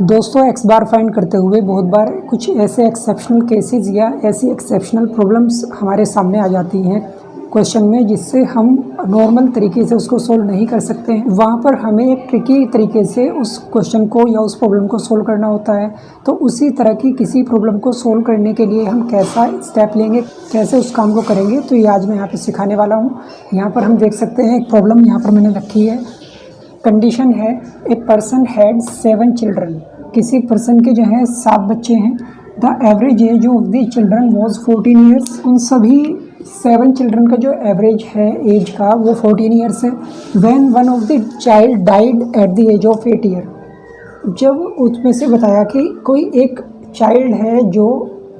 दोस्तों एक्स बार फाइंड करते हुए बहुत बार कुछ ऐसे एक्सेप्शनल केसेस या ऐसी एक्सेप्शनल प्रॉब्लम्स हमारे सामने आ जाती हैं क्वेश्चन में, जिससे हम नॉर्मल तरीके से उसको सोल्व नहीं कर सकते हैं। वहाँ पर हमें एक ट्रिकी तरीके से उस क्वेश्चन को या उस प्रॉब्लम को सोल्व करना होता है। तो उसी तरह की किसी प्रॉब्लम को सोल्व करने के लिए हम कैसा स्टेप लेंगे, कैसे उस काम को करेंगे, तो ये आज मैं यहाँ पर सिखाने वाला हूँ। यहाँ पर हम देख सकते हैं एक प्रॉब्लम यहाँ पर मैंने रखी है। कंडीशन है ए पर्सन हैड 7 चिल्ड्रन। किसी पर्सन के जो है 7 बच्चे हैं। The average age of the children was 14 years. उन सभी 7 चिल्ड्रन का जो एवरेज है एज का वो 14 ईयर्स है। When one of the child died at the age of 8 year. जब उसमें से बताया कि कोई एक चाइल्ड है जो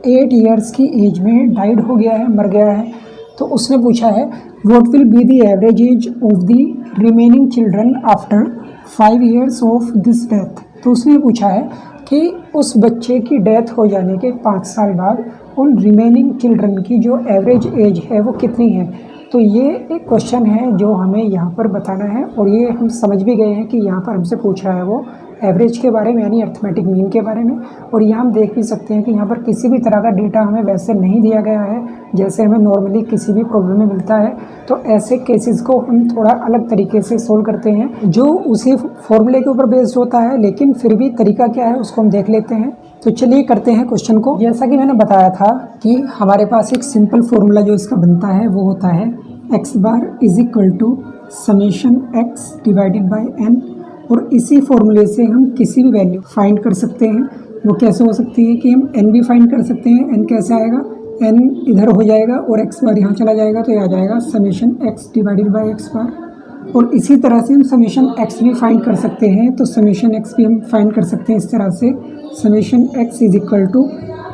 8 ईयर्स की एज में डाइड हो गया है, मर गया है, तो उसने पूछा है what will be the average age of the remaining children after 5 years of this death. तो उसने पूछा है कि उस बच्चे की डेथ हो जाने के 5 साल बाद उन रिमेनिंग चिल्ड्रन की जो एवरेज एज है वो कितनी है। तो ये एक क्वेश्चन है जो हमें यहाँ पर बताना है, और ये हम समझ भी गए हैं कि यहाँ पर हमसे पूछ रहा है वो एवरेज के बारे में, यानी अर्थमेटिक मीन के बारे में। और यहाँ हम देख भी सकते हैं कि यहाँ पर किसी भी तरह का डेटा हमें वैसे नहीं दिया गया है जैसे हमें नॉर्मली किसी भी प्रॉब्लम में मिलता है। तो ऐसे केसेस को हम थोड़ा अलग तरीके से सोल्व करते हैं जो उसी फॉर्मूले के ऊपर बेस्ड होता है, लेकिन फिर भी तरीका क्या है उसको हम देख लेते हैं। तो चलिए करते हैं क्वेश्चन को। जैसा कि मैंने बताया था कि हमारे पास एक सिंपल फॉर्मूला जो इसका बनता है वो होता है x bar is equal to summation x divided by n. और इसी फॉर्मूले से हम किसी भी वैल्यू फाइंड कर सकते हैं। वो कैसे हो सकती है कि हम एन भी फाइंड कर सकते हैं। एन कैसे आएगा, एन इधर हो जाएगा और एक्स बार यहाँ चला जाएगा, तो ये आ जाएगा summation x divided by x bar. और इसी तरह से हम समेशन एक्स भी फाइंड कर सकते हैं। तो समेशन एक्स भी हम फाइंड कर सकते हैं इस तरह से, summation x is equal to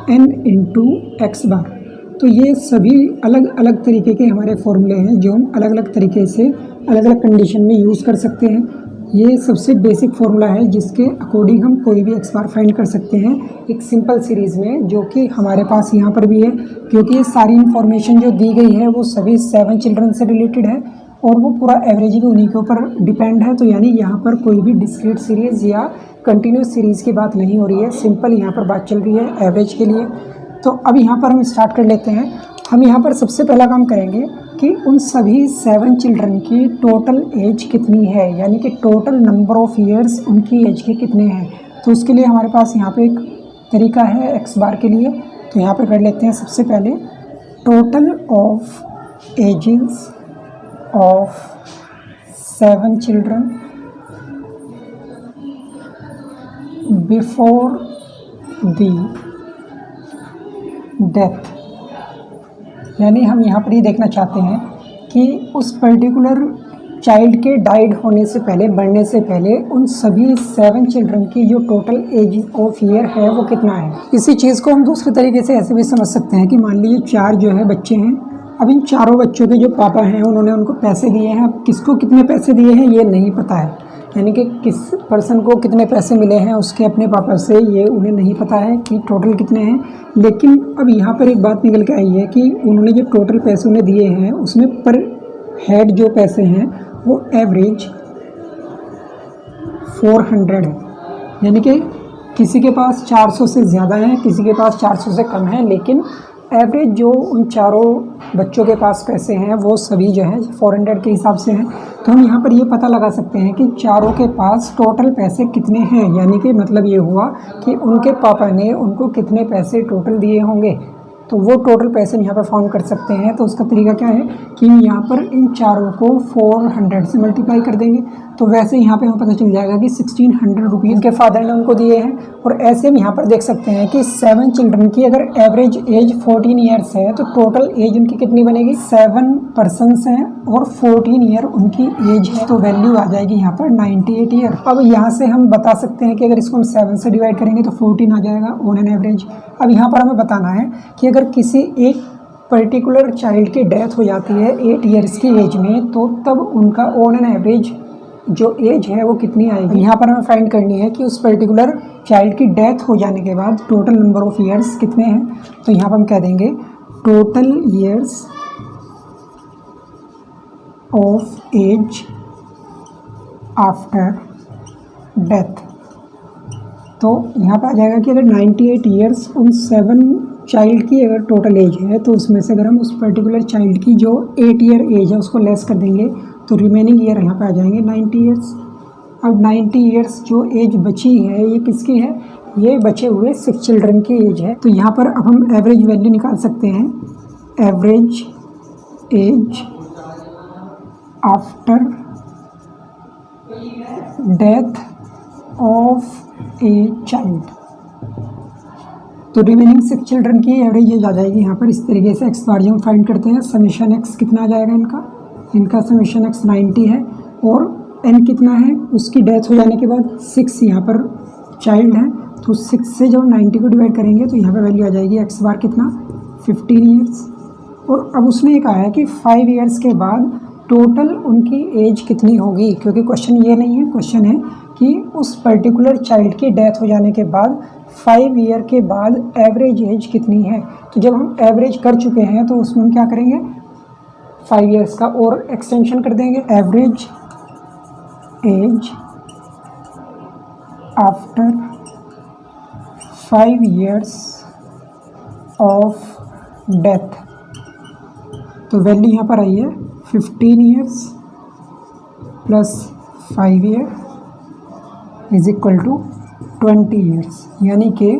n into x bar. तो ये सभी अलग अलग तरीके के हमारे फॉर्मूले हैं जो हम अलग अलग तरीके से अलग अलग कंडीशन में यूज़ कर सकते हैं। ये सबसे बेसिक फार्मूला है जिसके अकॉर्डिंग हम कोई भी एक्स बार फाइंड कर सकते हैं एक सिंपल सीरीज़ में, जो कि हमारे पास यहाँ पर भी है। क्योंकि ये सारी इन्फॉर्मेशन जो दी गई है वो सभी 7 चिल्ड्रन से रिलेटेड है और वो पूरा एवरेज भी उन्हीं के ऊपर डिपेंड है। तो यानी यहाँ पर कोई भी डिस्क्रीट सीरीज़ या कंटिन्यूस सीरीज़ की बात नहीं हो रही है, सिंपल यहाँ पर बात चल रही है एवरेज के लिए। तो अब यहाँ पर हम स्टार्ट कर लेते हैं। हम यहाँ पर सबसे पहला काम करेंगे कि उन सभी 7 चिल्ड्रन की टोटल एज कितनी है, यानी कि टोटल नंबर ऑफ़ ईयर्स उनकी एज के कितने हैं। तो उसके लिए हमारे पास यहाँ पे एक तरीका है एक्स बार के लिए। तो यहाँ पे कर लेते हैं सबसे पहले total of ages of 7 children before the death. यानी हम यहाँ पर ये देखना चाहते हैं कि उस पर्टिकुलर चाइल्ड के डाइड होने से पहले, मरने से पहले, उन सभी 7 चिल्ड्रन की जो टोटल एज ऑफ ईयर है वो कितना है। इसी चीज़ को हम दूसरे तरीके से ऐसे भी समझ सकते हैं कि मान लीजिए 4 जो है बच्चे हैं। अब इन चारों बच्चों के जो पापा हैं उन्होंने उनको पैसे दिए हैं। अब किसको कितने पैसे दिए हैं ये नहीं पता है, यानी कि किस पर्सन को कितने पैसे मिले हैं उसके अपने पापा से, ये उन्हें नहीं पता है कि टोटल कितने हैं। लेकिन अब यहाँ पर एक बात निकल के आई है कि उन्होंने जो टोटल पैसे उन्हें दिए हैं उसमें पर हेड जो पैसे हैं वो एवरेज 400 है। यानी कि किसी के पास 400 से ज़्यादा है, किसी के पास 400 से कम है, लेकिन एवरेज जो उन चारों बच्चों के पास पैसे हैं वो सभी जो है 400 के हिसाब से हैं। तो हम यहाँ पर ये पता लगा सकते हैं कि चारों के पास टोटल पैसे कितने हैं, यानी कि मतलब ये हुआ कि उनके पापा ने उनको कितने पैसे टोटल दिए होंगे। तो वो टोटल पैसे हम यहाँ पर फाउंड कर सकते हैं। तो उसका तरीका क्या है कि यहाँ पर इन चारों को 400 से मल्टीप्लाई कर देंगे। तो वैसे यहाँ पे हमें पता चल जाएगा कि 1600 रुपीज़ उनके फादर ने उनको दिए हैं। और ऐसे हम यहाँ पर देख सकते हैं कि 7 चिल्ड्रन की अगर एवरेज एज 14 ईयर्स है तो टोटल एज उनकी कितनी बनेगी, 7 पर्सनस हैं और 14 ईयर उनकी एज है। तो वैल्यू आ जाएगी यहाँ पर 98 ईयर। अब यहाँ से हम बता सकते हैं कि अगर इसको हम 7 से डिवाइड करेंगे तो 14 आ जाएगा ऑन एन एवरेज। अब यहाँ पर हमें बताना है कि अगर किसी एक पर्टिकुलर चाइल्ड की डेथ हो जाती है 8 ईयर्स की एज में, तो तब उनका ऑन एन एवरेज जो एज है वो कितनी आएगी। यहाँ पर हमें फाइंड करनी है कि उस पर्टिकुलर चाइल्ड की डेथ हो जाने के बाद टोटल नंबर ऑफ़ ईयर्स कितने हैं। तो यहाँ पर हम कह देंगे total years of age after death. तो यहाँ पे आ जाएगा कि अगर 98 ईयर्स उन 7 चाइल्ड की अगर टोटल एज है तो उसमें से अगर हम उस पर्टिकुलर चाइल्ड की जो 8 ईयर एज है उसको लेस कर देंगे तो रिमेनिंग ईयर यहाँ पे आ जाएंगे 90 ईयर्स। अब 90 ईयर्स जो एज बची है ये किसकी है, ये बचे हुए 6 चिल्ड्रन की एज है। तो यहाँ पर अब हम एवरेज वैल्यू निकाल सकते हैं, average age after death of a child. तो रिमेनिंग 6 चिल्ड्रन की एवरेज एज आ जाएगी यहाँ पर इस तरीके से। एक्स बार जो हम फाइंड करते हैं समीशन एक्स कितना आ जाएगा, इनका समीशन एक्स 90 है और एन कितना है, उसकी डेथ हो जाने के बाद 6 यहाँ पर चाइल्ड है तो 6 से जब 90 को डिवाइड करेंगे तो यहाँ पर वैल्यू आ जाएगी एक्स बार कितना 15 ईयर्स। और अब उसने ये कहा है कि 5 ईयर्स के बाद टोटल उनकी एज कितनी होगी, क्योंकि क्वेश्चन ये नहीं है, क्वेश्चन है कि उस पर्टिकुलर चाइल्ड की डेथ हो जाने के बाद 5 ईयर के बाद एवरेज एज कितनी है। तो जब हम एवरेज कर चुके हैं तो उसमें हम क्या करेंगे, 5 ईयर्स का और एक्सटेंशन कर देंगे, average age after 5 years of death. तो वैल्यू यहाँ पर आई है 15 years plus 5 year is equal to 20 years, यानी कि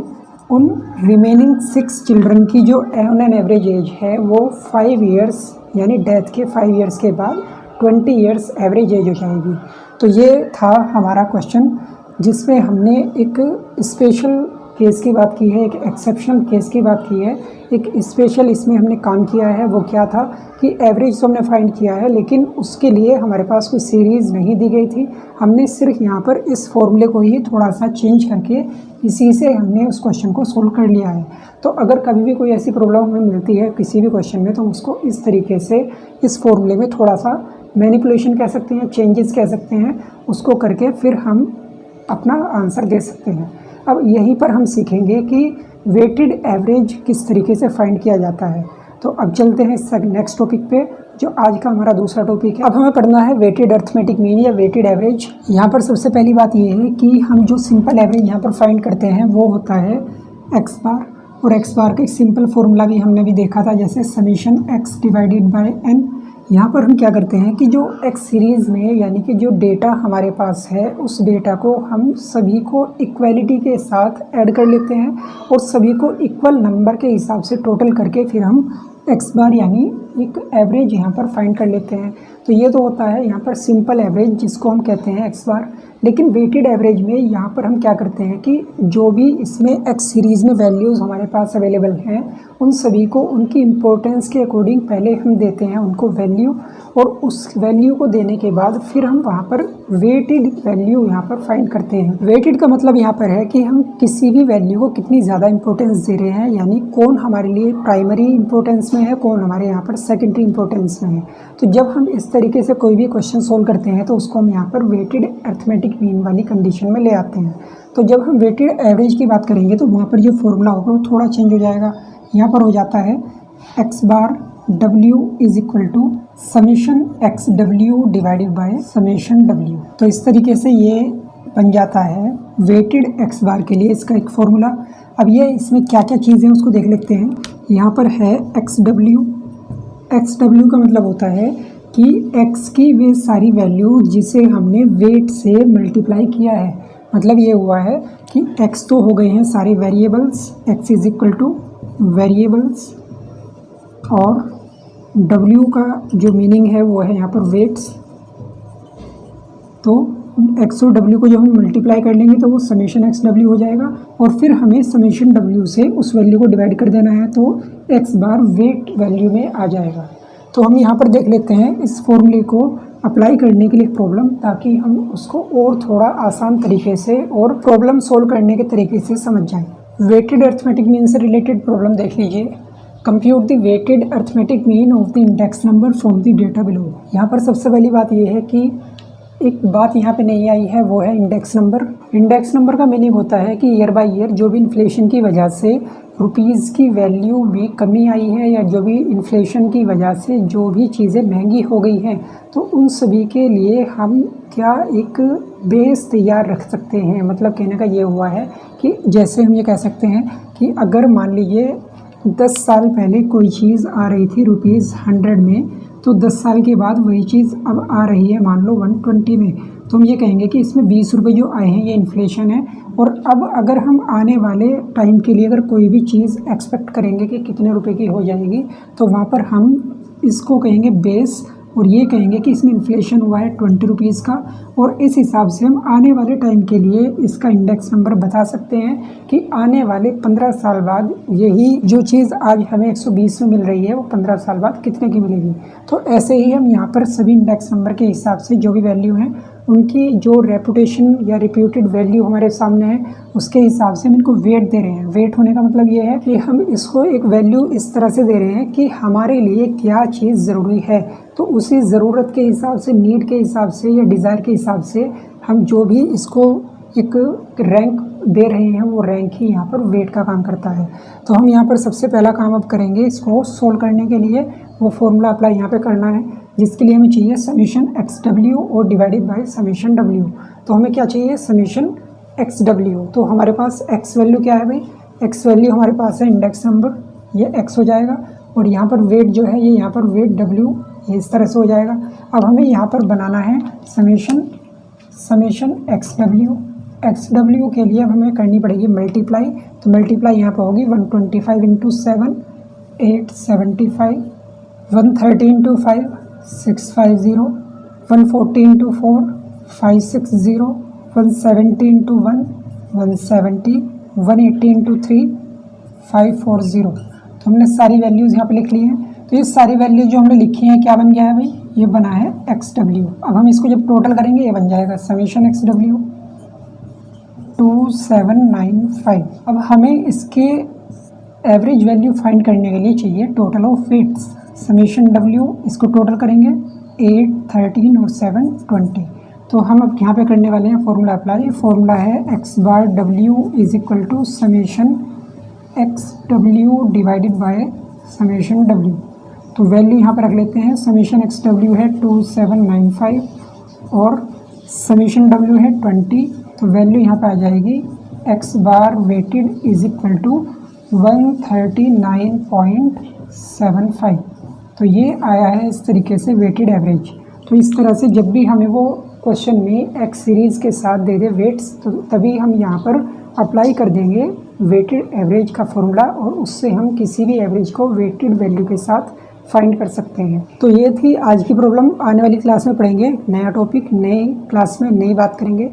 उन रिमेनिंग 6 चिल्ड्रन की जो ऑन एन एवरेज एज है वो 5 ईयर्स यानी डेथ के 5 ईयर्स के बाद 20 ईयर्स एवरेज एज हो जाएगी। तो ये था हमारा क्वेश्चन जिसमें हमने एक स्पेशल केस की बात की है, एक एक्सेप्शनल केस की बात की है, एक स्पेशल इसमें हमने काम किया है। वो क्या था कि एवरेज तो हमने फाइंड किया है लेकिन उसके लिए हमारे पास कोई सीरीज़ नहीं दी गई थी, हमने सिर्फ यहाँ पर इस फॉर्मूले को ही थोड़ा सा चेंज करके इसी से हमने उस क्वेश्चन को सोल्व कर लिया है। तो अगर कभी भी कोई ऐसी प्रॉब्लम हमें मिलती है किसी भी क्वेश्चन में तो हम उसको इस तरीके से इस फॉर्मूले में थोड़ा सा मैनिपुलेशन कह सकते हैं, चेंजेस कह सकते हैं, उसको करके फिर हम अपना आंसर दे सकते हैं। अब यहीं पर हम सीखेंगे कि वेटेड एवरेज किस तरीके से फाइंड किया जाता है। तो अब चलते हैं इस नेक्स्ट टॉपिक पे जो आज का हमारा दूसरा टॉपिक है। अब हमें पढ़ना है वेटेड अर्थमेटिक मीन या वेटेड एवरेज। यहाँ पर सबसे पहली बात ये है कि हम जो सिंपल एवरेज यहाँ पर फाइंड करते हैं वो होता है एक्स बार, और एक्स बार का एक सिंपल फॉर्मूला भी हमने भी देखा था जैसे summation x divided by n. यहाँ पर हम क्या करते हैं कि जो एक्स सीरीज़ में यानी कि जो डेटा हमारे पास है उस डेटा को हम सभी को इक्वलिटी के साथ ऐड कर लेते हैं और सभी को इक्वल नंबर के हिसाब से टोटल करके फिर हम एक्स बार यानी एक एवरेज यहाँ पर फाइंड कर लेते हैं। तो ये तो होता है यहाँ पर सिंपल एवरेज जिसको हम कहते हैं एक्स बार। लेकिन वेटेड एवरेज में यहाँ पर हम क्या करते हैं कि जो भी इसमें एक्स सीरीज़ में वैल्यूज़ हमारे पास अवेलेबल हैं उन सभी को उनकी इम्पोर्टेंस के अकॉर्डिंग पहले हम देते हैं उनको वैल्यू, और उस वैल्यू को देने के बाद फिर हम वहाँ पर वेटेड वैल्यू यहाँ पर फाइंड करते हैं। वेटेड का मतलब यहाँ पर है कि हम किसी भी वैल्यू को कितनी ज़्यादा इंपॉर्टेंस दे रहे हैं, यानी कौन हमारे लिए प्राइमरी इंपॉर्टेंस में है, कौन हमारे यहाँ पर सेकेंडरी इंपॉर्टेंस में है। तो जब हम इस तरीके से कोई भी क्वेश्चन सोल्व करते हैं तो उसको हम यहाँ पर वेटेड अर्थमेटिक मीन वाली कंडीशन में ले आते हैं। तो जब हम वेटेड एवरेज की बात करेंगे तो वहाँ पर जो फॉर्मूला होगा वो थोड़ा चेंज हो जाएगा। यहाँ पर हो जाता है x bar W is equal to summation x डब्ल्यू डिवाइडेड बाय समीशन W। तो इस तरीके से ये बन जाता है वेटेड एक्स बार के लिए इसका एक फॉर्मूला। अब ये इसमें क्या क्या चीज़ें हैं उसको देख लेते हैं। यहाँ पर है एक्स डब्ल्यू का मतलब होता है कि x की वे सारी वैल्यू जिसे हमने वेट से मल्टीप्लाई किया है। मतलब ये हुआ है कि x तो हो गए हैं सारे variables, x is equal two variables, और w का जो मीनिंग है वो है यहाँ पर वेट्स। तो x और w को जब हम मल्टीप्लाई कर लेंगे तो वो समेशन x w हो जाएगा, और फिर हमें समेशन w से उस वैल्यू को डिवाइड कर देना है तो x बार वेट वैल्यू में आ जाएगा। तो हम यहाँ पर देख लेते हैं इस फॉर्मूले को अप्लाई करने के लिए प्रॉब्लम, ताकि हम उसको और थोड़ा आसान तरीके से और प्रॉब्लम सोल्व करने के तरीके से समझ जाएं। वेटेड अर्थमेटिक मीन से रिलेटेड प्रॉब्लम देख लीजिए। Compute the weighted arithmetic mean of the index number from the data below. यहाँ पर सबसे पहली बात ये है कि एक बात यहाँ पे नहीं आई है, वो है इंडेक्स नंबर। इंडेक्स नंबर का मीनिंग होता है कि ईयर बाय ईयर जो भी इन्फ्लेशन की वजह से रुपीज़ की वैल्यू में कमी आई है या जो भी इन्फ्लेशन की वजह से जो भी चीज़ें महंगी हो गई हैं तो उन सभी के लिए हम क्या एक बेस तैयार रख सकते हैं। मतलब कहने का ये हुआ है कि जैसे हम ये कह सकते हैं कि अगर मान लीजिए 10 साल पहले कोई चीज़ आ रही थी ₹100 में, तो 10 साल के बाद वही चीज़ अब आ रही है मान लो 120 में, तो हम ये कहेंगे कि इसमें 20 रुपये जो आए हैं ये इन्फ्लेशन है। और अब अगर हम आने वाले टाइम के लिए अगर कोई भी चीज़ एक्सपेक्ट करेंगे कि कितने रुपए की हो जाएगी, तो वहाँ पर हम इसको कहेंगे बेस, और ये कहेंगे कि इसमें इन्फ्लेशन हुआ है 20 रुपीज़ का, और इस हिसाब से हम आने वाले टाइम के लिए इसका इंडेक्स नंबर बता सकते हैं कि आने वाले 15 साल बाद यही जो चीज़ आज हमें 120 में मिल रही है वो 15 साल बाद कितने की मिलेगी। तो ऐसे ही हम यहाँ पर सभी इंडेक्स नंबर के हिसाब से जो भी वैल्यू हैं उनकी जो रेपुटेशन या रिप्यूटेड वैल्यू हमारे सामने है उसके हिसाब से हम इनको वेट दे रहे हैं। वेट होने का मतलब ये है कि हम इसको एक वैल्यू इस तरह से दे रहे हैं कि हमारे लिए क्या चीज़ ज़रूरी है, तो उसी ज़रूरत के हिसाब से, नीड के हिसाब से या डिज़ायर के हिसाब से हम जो भी इसको एक रैंक दे रहे हैं वो रैंक ही यहाँ पर वेट का काम करता है। तो हम यहाँ पर सबसे पहला काम अब करेंगे इसको सोल्व करने के लिए, वो फॉर्मूला अप्लाई यहाँ पे करना है, जिसके लिए हमें चाहिए समीशन XW और डिवाइडेड बाय समीशन W। तो हमें क्या चाहिए, समीशन XW। तो हमारे पास x वैल्यू क्या है भाई, x वैल्यू हमारे पास है इंडेक्स नंबर, ये x हो जाएगा, और यहाँ पर वेट जो है ये यहाँ पर वेट W, ये इस तरह से हो जाएगा। अब हमें यहाँ पर बनाना है समीशन XW के लिए अब हमें करनी पड़ेगी मल्टीप्लाई। तो मल्टीप्लाई यहाँ पर होगी 125 × 7 875, 130 × 5 650, 140 × 4 560, 170 × 1 170, 180 × 3 540। तो हमने सारी वैल्यूज़ यहाँ पे लिख ली हैं। तो ये सारी वैल्यू जो हमने लिखी हैं क्या बन गया है भाई, ये बना है XW। अब हम इसको जब टोटल करेंगे ये बन जाएगा समीशन XW 2795। अब हमें इसके एवरेज वैल्यू फाइंड करने के लिए चाहिए total of weights. Summation W इसको टोटल करेंगे 8, 13 और 7 20। तो हम अब यहाँ पे करने वाले हैं फॉर्मूला अप्लाई। फॉर्मूला है x bar W is equal to summation XW divided by summation W। तो वैल्यू यहाँ पर रख लेते हैं, समीशन XW है 2795 और समीशन W है 20। तो वैल्यू यहाँ पे आ जाएगी x bar weighted is equal to 139.75। तो ये आया है इस तरीके से वेटेड एवरेज। तो इस तरह से जब भी हमें वो क्वेश्चन में एक्स सीरीज़ के साथ दे दे वेट्स, तो तभी हम यहाँ पर अप्लाई कर देंगे वेटेड एवरेज का फॉर्मूला, और उससे हम किसी भी एवरेज को वेटेड वैल्यू के साथ फाइंड कर सकते हैं। तो ये थी आज की प्रॉब्लम। आने वाली क्लास में पढ़ेंगे नया टॉपिक, नए क्लास में नई बात करेंगे।